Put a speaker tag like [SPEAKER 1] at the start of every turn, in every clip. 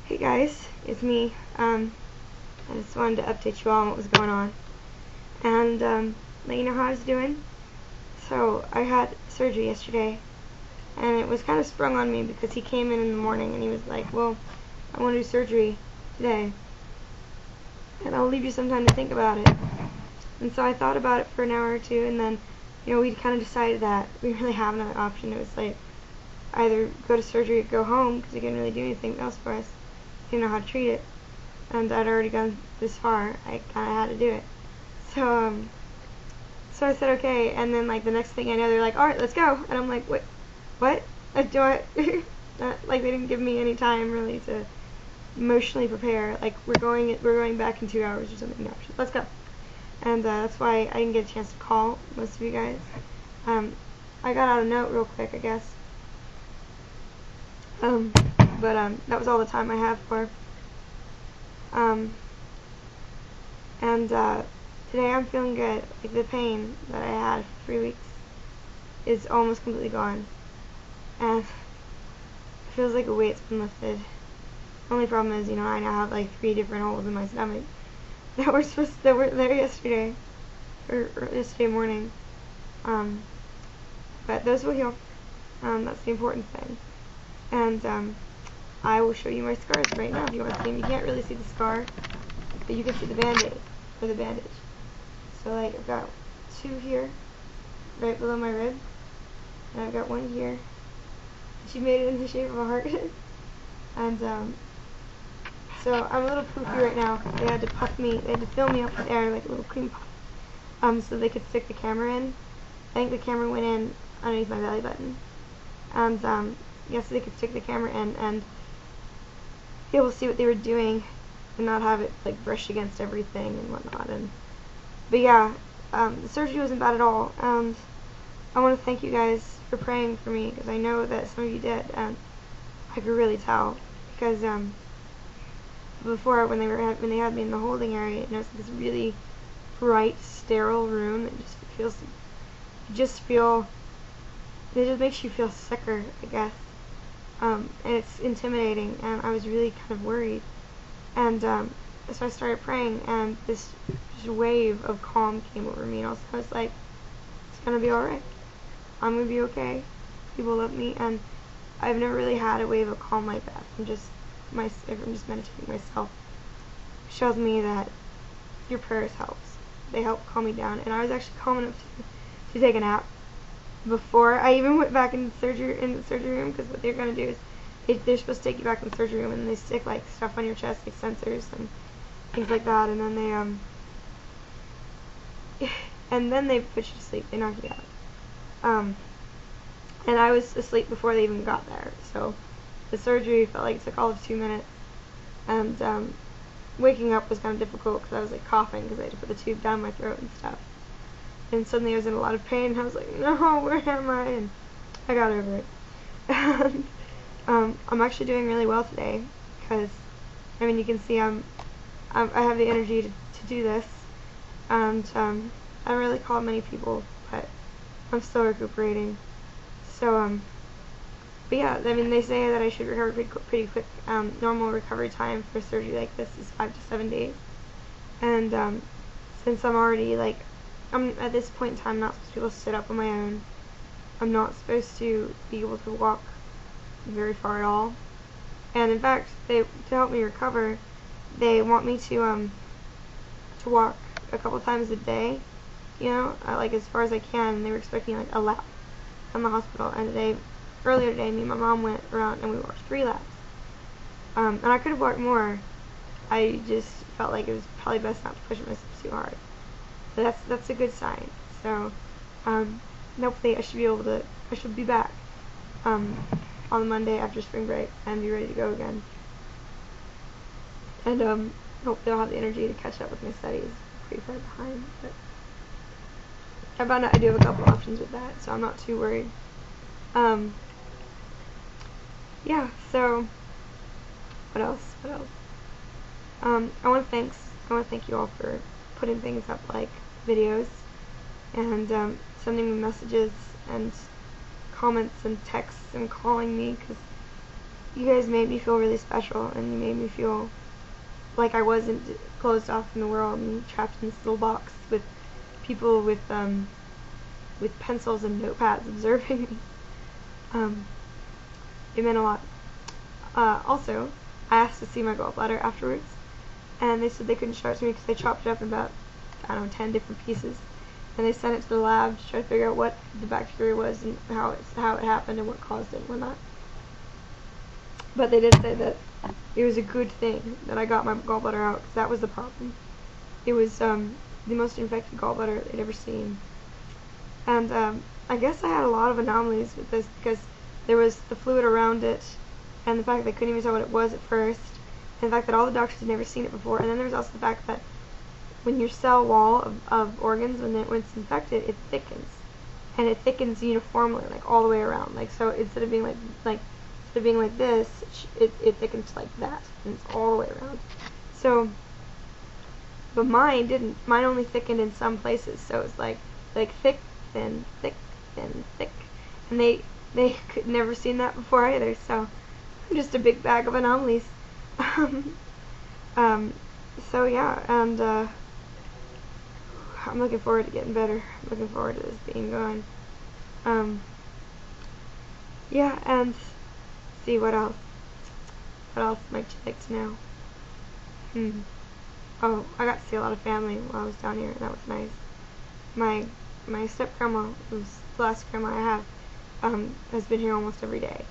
[SPEAKER 1] Hey guys, it's me. I just wanted to update you all on what was going on and let you know how I was doing. So I had surgery yesterday, and it was kind of sprung on me because he came in the morning and he was like, well, I want to do surgery today, and I'll leave you some time to think about it. And so I thought about it for an hour or two, and then we kind of decided that we really have another option. It was like either go to surgery or go home because he couldn't really do anything else for us. He didn't know how to treat it, and I'd already gone this far. I kind of had to do it. So I said okay, and then like the next thing I know, they're like, all right, let's go, and I'm like, what? Do I? Like they didn't give me any time really to emotionally prepare. Like we're going back in 2 hours or something. No, let's go. And that's why I didn't get a chance to call most of you guys. I got out a note real quick, I guess. But that was all the time I have for. And today I'm feeling good. Like the pain that I had for 3 weeks is almost completely gone, and it feels like a weight's been lifted. Only problem is, I now have like 3 different holes in my stomach that were there yesterday or yesterday morning. But those will heal. That's the important thing. And I will show you my scars right now if you want to see them. You can't really see the scar, but you can see the band-aid or the bandage. So like I've got 2 here, right below my rib, and I've got 1 here. She made it in the shape of a heart. And so I'm a little poofy right now. They had to fill me up with air like a little cream puff, so they could stick the camera in. I think the camera went in underneath my belly button, and yes, so they could stick the camera in and be able to see what they were doing and not have it like brush against everything and whatnot. But yeah, the surgery wasn't bad at all, and I want to thank you guys for praying for me, because I know that some of you did, and I could really tell, because before when they had me in the holding area, it was this really bright, sterile room. It just makes you feel sicker, I guess. And it's intimidating, and I was really kind of worried. And so I started praying, and this wave of calm came over me, and I was like, it's gonna be alright. I'm gonna be okay. People love me, and I've never really had a wave of calm like that. I'm just meditating myself. It shows me that your prayers helps. They help calm me down, and I was actually calm enough to take a nap before I even went back in the surgery room, because what they're gonna do is they're supposed to take you back in the surgery room, and they stick like stuff on your chest, like sensors and things like that, and then they put you to sleep. They knock you out. And I was asleep before they even got there, so the surgery felt like it took all of 2 minutes, and waking up was kind of difficult because I was like coughing because I had to put the tube down my throat and stuff. And suddenly I was in a lot of pain, and I was like, no, where am I? And I got over it. And I'm actually doing really well today, because you can see I have the energy to do this, and I haven't really called many people, but I'm still recuperating. So but yeah, they say that I should recover pretty quick. Normal recovery time for surgery like this is 5 to 7 days, and since I'm already I'm at this point in time not supposed to be able to sit up on my own. I'm not supposed to be able to walk very far at all. And in fact, to help me recover, they want me to walk a couple times a day, like as far as I can. They were expecting like a lap from the hospital, and earlier today, me and my mom went around and we walked 3 laps. And I could have walked more. I just felt like it was probably best not to push myself too hard. So that's a good sign. So hopefully I should be back on the Monday after spring break and be ready to go again. And hopefully I'll have the energy to catch up with my studies. I'm pretty far behind, but I found out I do have a couple options with that, so I'm not too worried. Yeah, so what else? I want to thank you all for putting things up like videos and sending me messages and comments and texts and calling me, because you guys made me feel really special, and you made me feel like I wasn't closed off in the world and trapped in this little box with people with pencils and notepads observing me. It meant a lot. Also, I asked to see my gallbladder afterwards, and they said they couldn't show it to me because they chopped it up in about, I don't know, 10 different pieces, and they sent it to the lab to try to figure out what the bacteria was and how it happened and what caused it and whatnot. But they did say that it was a good thing that I got my gallbladder out, because that was the problem. It was the most infected gallbladder they'd ever seen. And I guess I had a lot of anomalies with this, because there was the fluid around it, and the fact that they couldn't even tell what it was at first, and the fact that all the doctors had never seen it before, and then there was also the fact that when your cell wall of organs, when it's infected, it thickens. And it thickens uniformly, like all the way around. Like, so instead of being like this, it thickens like that, and it's all the way around. So, but mine didn't. Mine only thickened in some places. So it's like thick, thin, thick, thin, thick, and they could never seen that before either. So I'm just a big bag of anomalies. So yeah, and I'm looking forward to getting better. I'm looking forward to this being gone. Yeah, and see what else. What else might you like to know? Oh, I got to see a lot of family while I was down here, and that was nice. My step grandma, who's the last grandma I have, has been here almost every day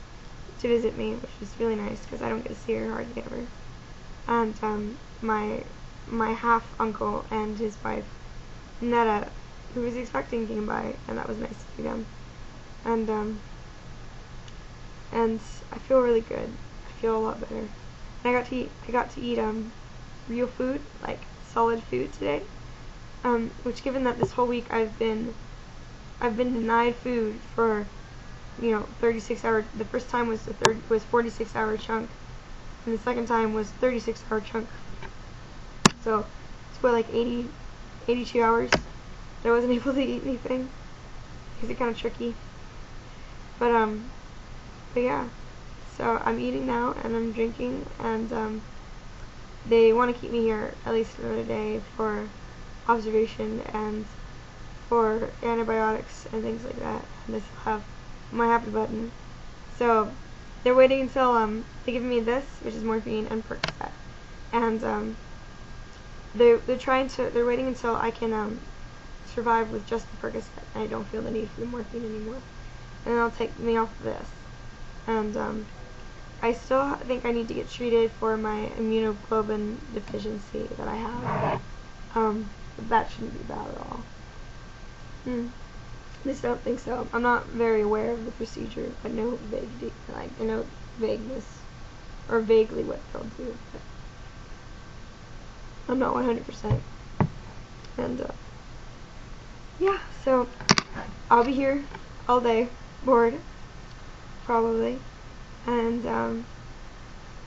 [SPEAKER 1] to visit me, which is really nice because I don't get to see her hardly ever. And my half uncle and his wife Netta, who was expecting, came by, and that was nice to see them. And I feel really good. I feel a lot better. And I got to eat real food, like solid food today. Which, given that this whole week I've been denied food for 36 hours. The first time was 46-hour chunk, and the second time was 36-hour chunk. So it's what, like 82 hours that I wasn't able to eat anything. Because it's kind of tricky. But yeah. So I'm eating now, and I'm drinking, and they want to keep me here at least another day for observation and for antibiotics and things like that. And they still have my happy button. So they're waiting until they give me this, which is morphine and Percocet, and they're waiting until I can survive with just the Percocet and I don't feel the need for the morphine anymore, and they'll take me off of this. And I still think I need to get treated for my immunoglobulin deficiency that I have. But that shouldn't be bad at all. At least I don't think so. I'm not very aware of the procedure. I know I know vagueness, or vaguely what they'll do, but I'm not 100%. And yeah, so I'll be here all day, bored, probably. And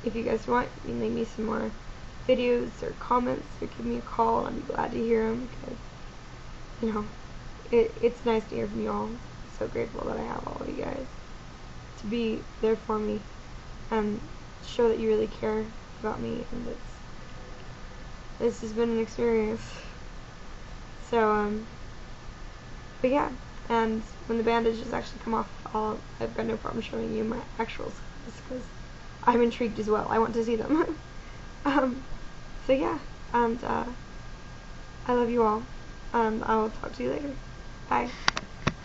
[SPEAKER 1] if you guys want, you can leave me some more videos or comments or give me a call. I'd be glad to hear them, because it's nice to hear from you all. I'm so grateful that I have all of you guys to be there for me and show that you really care about me, and this has been an experience. So but yeah, and when the bandages actually come off, I've got no problem showing you my actual scars, because I'm intrigued as well. I want to see them. So yeah, and I love you all, and I will talk to you later. Bye.